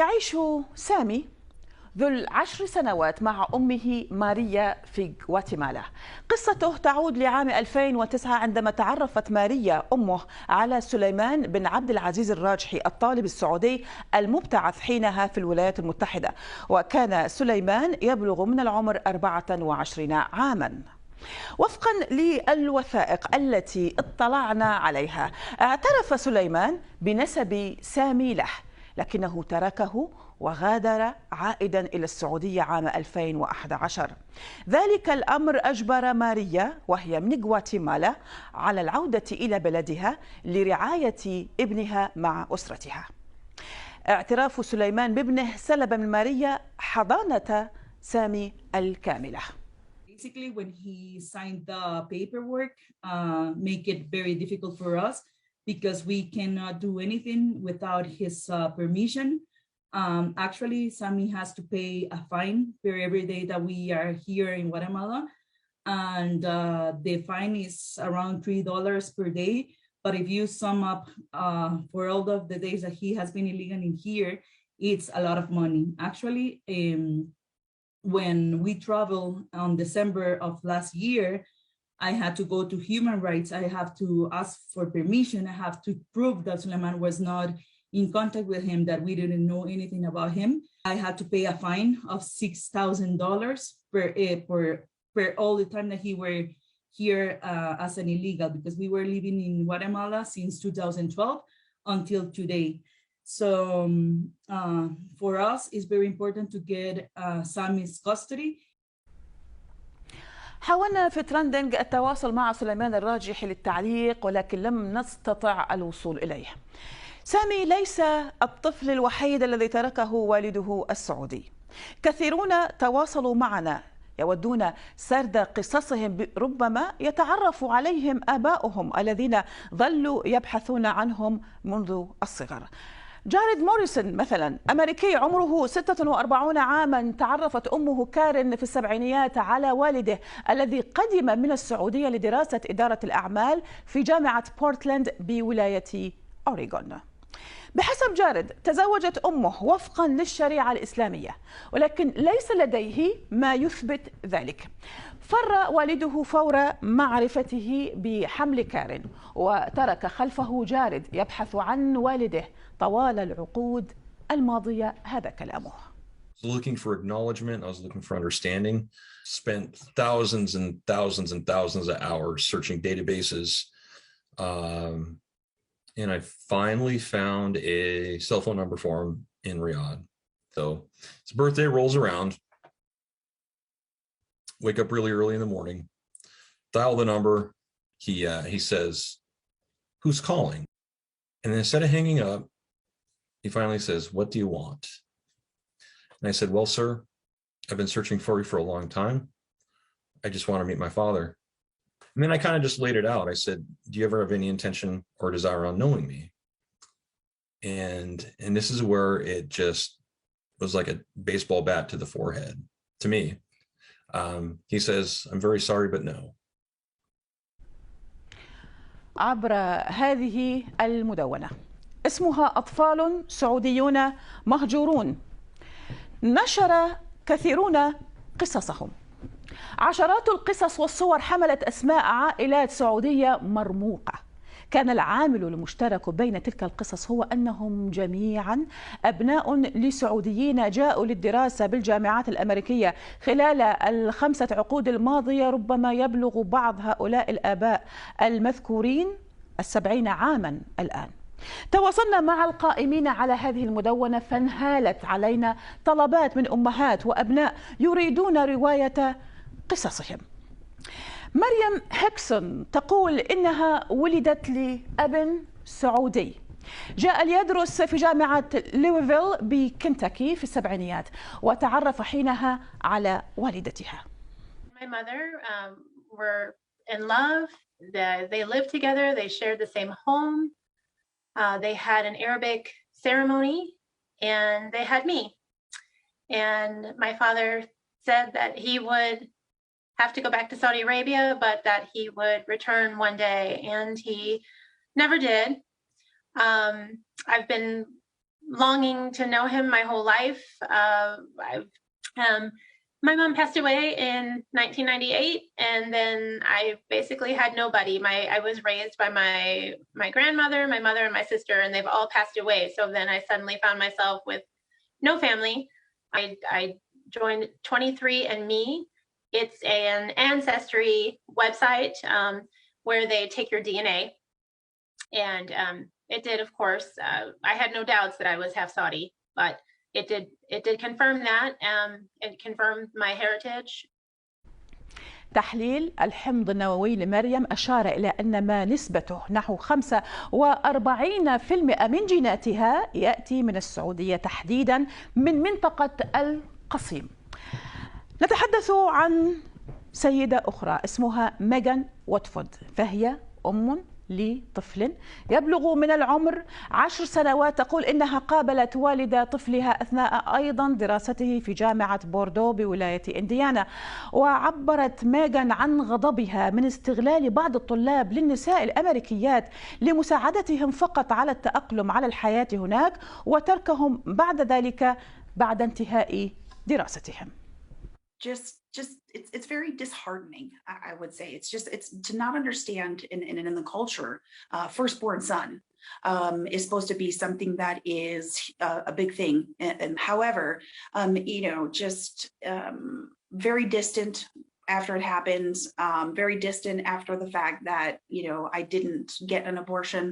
يعيش سامي ذو ال10 سنوات مع أمه ماريا في غواتيمالا. قصته تعود لعام 2009 عندما تعرفت ماريا أمه على سليمان بن عبد العزيز الراجحي الطالب السعودي المبتعث حينها في الولايات المتحدة، وكان سليمان يبلغ من العمر 24 عاما. وفقا للوثائق التي اطلعنا عليها، اعترف سليمان بنسب سامي له، لكنه تركه وغادر عائدا إلى السعودية عام 2011. ذلك الأمر أجبر ماريا وهي من غواتيمالا على العودة إلى بلدها لرعاية ابنها مع أسرتها. اعتراف سليمان بابنه سلب من ماريا حضانة سامي الكاملة. Basically, when he signed the paperwork, make it very difficult for us because we cannot do anything without his permission. Actually, Sammy has to pay a fine for every day that we are here in Guatemala. And the fine is around $3 per day. But if you sum up for all of the days that he has been illegal in here, it's a lot of money. Actually, when we traveled on December of last year, I had to go to human rights. I have to ask for permission. I have to prove that Suleiman was not in contact with him, that we didn't know anything about him. I had to pay a fine of $6,000 per all the time that he were here as an illegal, because we were living in Guatemala since 2012 until today. So for us, it's very important to get Sammy's custody. حاولنا في ترندنج التواصل مع سليمان الراجحي للتعليق، ولكن لم نستطع الوصول إليه. سامي ليس الطفل الوحيد الذي تركه والده السعودي. كثيرون تواصلوا معنا يودون سرد قصصهم، ربما يتعرف عليهم اباؤهم الذين ظلوا يبحثون عنهم منذ الصغر. جاريد موريسون مثلا، أمريكي عمره 46 عاما، تعرفت أمه كارين في السبعينيات على والده الذي قدم من السعودية لدراسة إدارة الأعمال في جامعة بورتلاند بولاية أوريغون. بحسب جاريد، تزوجت أمه وفقا للشريعة الإسلامية، ولكن ليس لديه ما يثبت ذلك. فر والده فور معرفته بحمل كارين، وترك خلفه جاريد يبحث عن والده طوال العقود الماضية. هذا كلامه. Looking for acknowledgement, I was looking for understanding, spent thousands and thousands and thousands of hours searching databases. And I finally found a cell phone number for him in Riyadh. So his birthday rolls around, wake up really early in the morning, dial the number. He says, "Who's calling?" And then instead of hanging up, he finally says, "What do you want?" And I said, "Well, sir, I've been searching for you for a long time. I just want to meet my father." And then I kind of just laid it out. I said, "Do you ever have any intention or desire on knowing me?" And this is where it just was like a baseball bat to the forehead to me. He says, "I'm very sorry, but no." عبر هذه المدونة اسمها أطفال سعوديون مهجورون، نشر كثيرون قصصهم. عشرات القصص والصور حملت أسماء عائلات سعودية مرموقة. كان العامل المشترك بين تلك القصص هو أنهم جميعا أبناء لسعوديين جاءوا للدراسة بالجامعات الأمريكية خلال ال5 عقود الماضية. ربما يبلغ بعض هؤلاء الآباء المذكورين 70 عاما الآن. تواصلنا مع القائمين على هذه المدونة، فانهالت علينا طلبات من أمهات وأبناء يريدون رواية قصصهم. مريم هيكسون تقول إنها ولدت لأب سعودي، جاء ليدرس في جامعة لويفيل بكنتاكي في السبعينيات، وتعرف حينها على والدتها. My mother were in love. They lived together. They shared the same home. They had an Arabic ceremony, and they had me. And my father said that he would have to go back to Saudi Arabia, but that he would return one day, and he never did. I've been longing to know him my whole life. My mom passed away in 1998, and then I basically had nobody. I was raised by my grandmother, my mother, and my sister, and they've all passed away. So then I suddenly found myself with no family. I joined 23andMe. It's an ancestry website where they take your DNA. And it did, of course, I had no doubts that I was half Saudi, but it did confirm that. It confirmed my heritage. تحليل الحمض النووي لمريم أشار إلى أن ما نسبته نحو 45% من جيناتها يأتي من السعودية، تحديدا من منطقة القصيم. نتحدث عن سيدة أخرى اسمها ميغان واتفورد، فهي أم لطفل يبلغ من العمر 10 سنوات. تقول إنها قابلت والدة طفلها أثناء أيضا دراسته في جامعة بوردو بولاية إنديانا، وعبرت ميغان عن غضبها من استغلال بعض الطلاب للنساء الأمريكيات لمساعدتهم فقط على التأقلم على الحياة هناك وتركهم بعد ذلك بعد انتهاء دراستهم. It's very disheartening, I would say. It's to not understand in the culture, firstborn son is supposed to be something that is a big thing. And however, very distant after it happened, very distant after the fact that, I didn't get an abortion.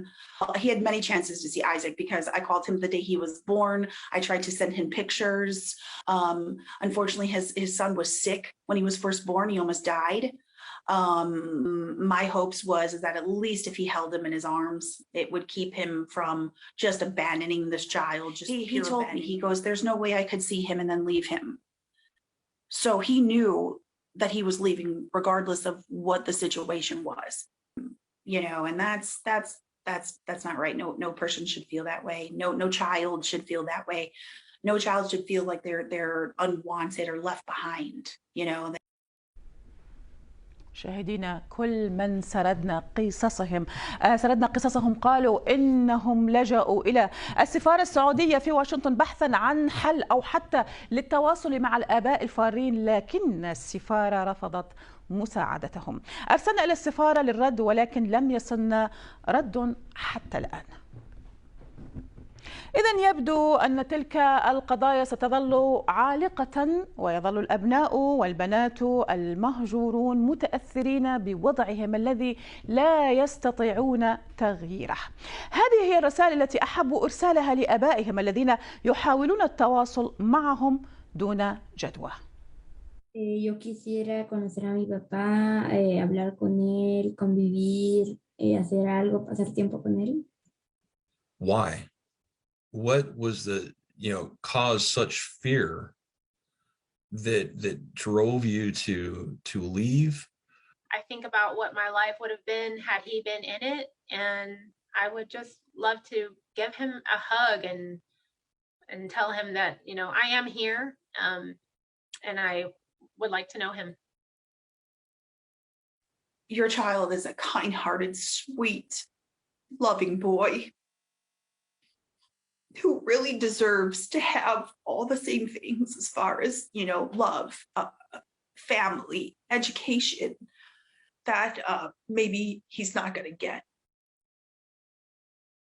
He had many chances to see Isaac because I called him the day he was born. I tried to send him pictures. Unfortunately, his son was sick when he was first born. He almost died. My hopes was that at least if he held him in his arms, it would keep him from just abandoning this child. He told me, he goes, there's no way I could see him and then leave him. So he knew that he was leaving regardless of what the situation was, and that's not right. No person should feel that way. No child should feel that way. No child should feel like they're unwanted or left behind, شاهدينا كل من سردنا قصصهم قالوا إنهم لجأوا إلى السفارة السعودية في واشنطن بحثا عن حل أو حتى للتواصل مع الآباء الفارين، لكن السفارة رفضت مساعدتهم. أرسلنا إلى السفارة للرد ولكن لم يصلنا رد حتى الآن. إذن يبدو أن تلك القضايا ستظل عالقة ويظل الأبناء والبنات المهجورون متأثرين بوضعهم الذي لا يستطيعون تغييره. هذه هي الرسائل التي أحبوا إرسالها لآبائهم الذين يحاولون التواصل معهم دون جدوى. Yo quisiera conocer a mi papá, hablar con él, convivir, hacer algo, pasar tiempo con él. Why? What was the, caused such fear that drove you to leave? I think about what my life would have been had he been in it, and I would just love to give him a hug and tell him that, I am here, and I would like to know him. Your child is a kind-hearted, sweet, loving boy who really deserves to have all the same things as far as, love, family, education, that maybe he's not going to get.